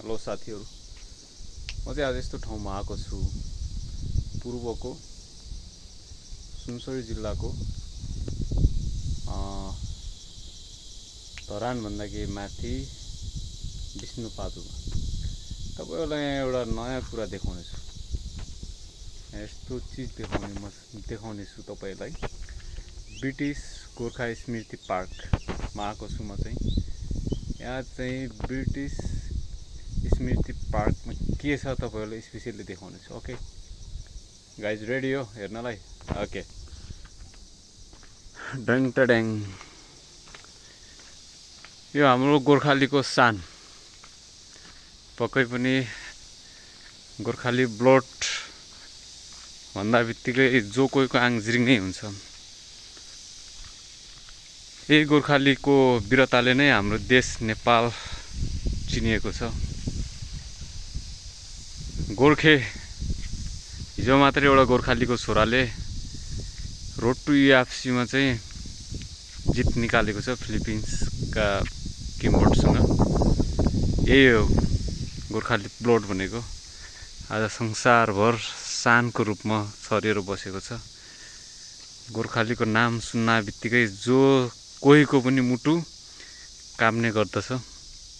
Hello साथीहरु, म चाहिँ आज यस्तो ठाउँमा आएको छु। पूर्वको सुनसरी जिल्लाको धरान भन्दा केही माथि विष्णुपादुमा तपाईहरुलाई एउटा नयाँ कुरा देखाउने छु। यस्तो चीज देखाउने छु तपाईलाई। ब्रिटिश गोर्खा स्मृति पार्क मा आएको छु म चाहिँ। यहाँ चाहिँ ब्रिटिश स्मृति पार्क में के छ तपाईहरुलाई स्पेशली देखाउने छु। ओके गाइज, रेडी हो हेर्नलाई? ओके, डङ टडङ। यो हाम्रो गोर्खालीको शान, पक्कै पनि गोर्खाली ब्लड भन्दा बित्तिकै जो कोहीको आङ जिरिङ नै हुन्छ। यही गोर्खालीको वीरताले नै हाम्रो देश नेपाल चिनिएको छ। गोर्खे हिजो मात्रै एउटा गोर्खालीको छोराले रोड टु यूएफसी मा चाहिँ जित निकालेको छ फिलिपिन्सका किमबोर्डसँग। यही हो गोर्खाली ब्लड भनेको। आज संसारभर शानको रूपमा छरिएर बसेको छ। गोर्खालीको नाम सुन्न बित्तिकै जो कोहीको पनि मुटु काम्ने गर्दछ।